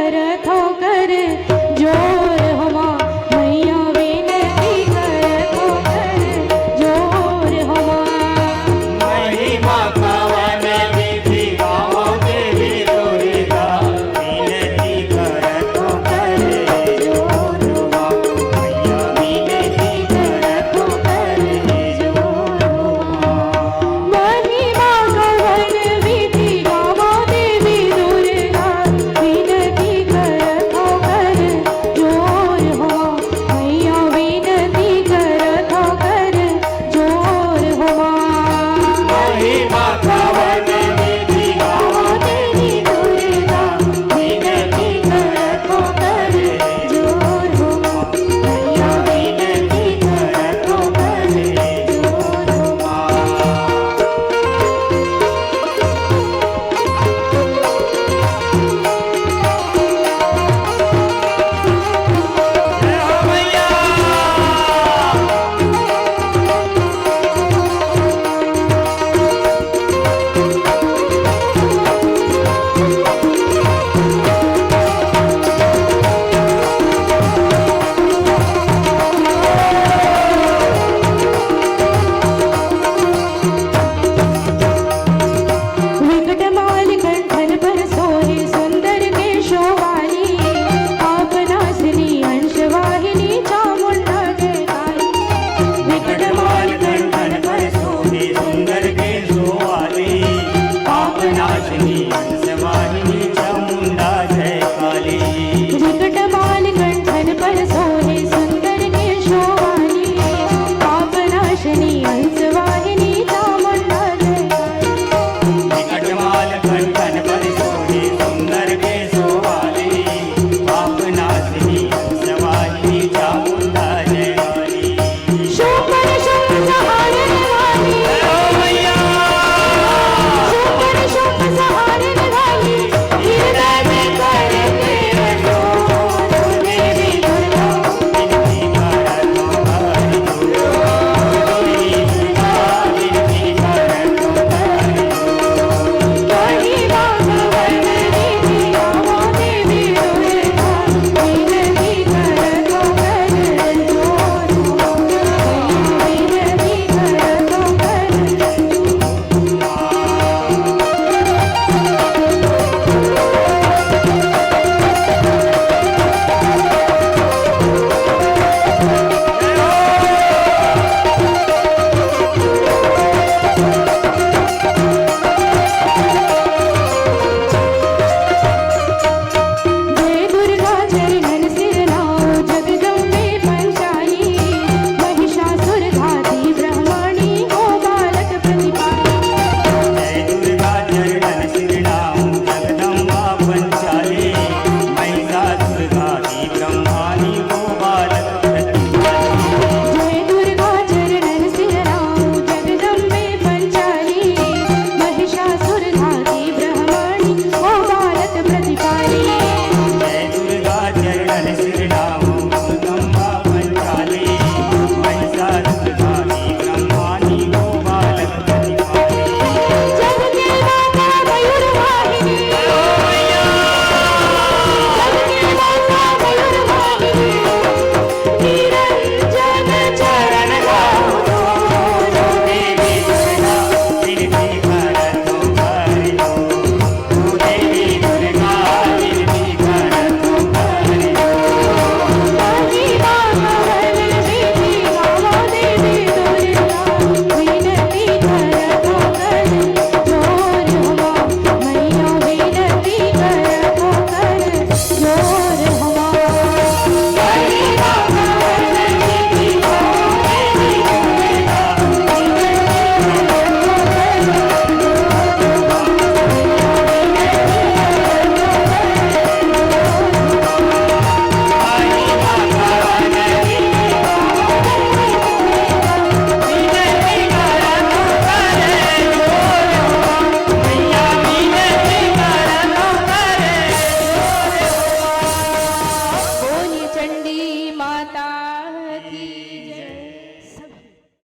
करथो कर जोर हमा मैया विनती करथो कर जोर हमा महिमा कवन विधि गाओ देवी दुर्गा विनती करथो कर जोर हमा मैया विनती करथो कर जोर हमा महिमा कवन विधि गावो देवी दुर्गा विनती करथो कर जोर हमा मैया विनती करथो कर जोर हमा महिमा कवन विधि गाओ देवी दुर्गा विनती करथो कर जोर हमा मैया विनती करथो कर जोर हमा जय हो मैया विकटमाल कंठन पर सोहे सुंदर केशवाली आप नासिनी अंशवाहिनी चामुंडा जयकाली विकटमाल कंठन पर सोहे सुंदर केशवाली पापनाशिनी हंसवाहिनी चामुंडा जय काली विकटमाल कंठन पर सोहे सुंदर केशवाली आप नाशिनी अंशवाहिनी चामुंडा जयकाली विकटमाल कंठन पर सोहे सुंदर केशवाली पापनाशिनी हंसवाहिनी चामुंडा जय काली शोकर शोक सहारन वाली जय हो मैया शोकर शोक सहारन वाली हृदय में करके रखो देवी दुर्गा विनती करथो कर देवी दुर्गा विनती करथो कर महिमा कवन विधि गावो देवी दुर्गा विनती करथो कर जोर हमा विनती करथो कर जय दुर्गा चरणन सिर नाओ जगदम्बे पंचाली महिषासुर घाती ब्रह्मणी हो बालक प्रतिपाली जय दुर्गा चरणन सिरनाम जगदम्बा पंचाली महिषासुर घाती ब्रह्माणी को बालक प्रतिपाली जय दुर्गा चरणन सिर नाओ जगदम्बे पंचाली महिषासुर घाती ब्रह्मणी हो बालक प्रतिपाली जय दुर्गा चरणन सिरनाम जगदम्बा पंचाली महिषासुर घाती ब्रह्माणी को बालक प्रतिपाली जग के माता मयूर वाहिनी जय हो मैया जग के माता मयूर वाहिनी निरंजन चरण गाओ देवी दुर्गा विनती करथो कर देवी दुर्गा विनती करथो कर महिमा कवन विधि गावो देवी दुर्गा विनती करथो कर जोर हमा मैया विनती करथो कर जोर हमा महिमा कवन विधि गाओ देवी दुर्गा महिमा कवन विधि गाओ विनती करथो कर जोर हमा मैया विनती करथो कर जोर हमा बोली चंडी माता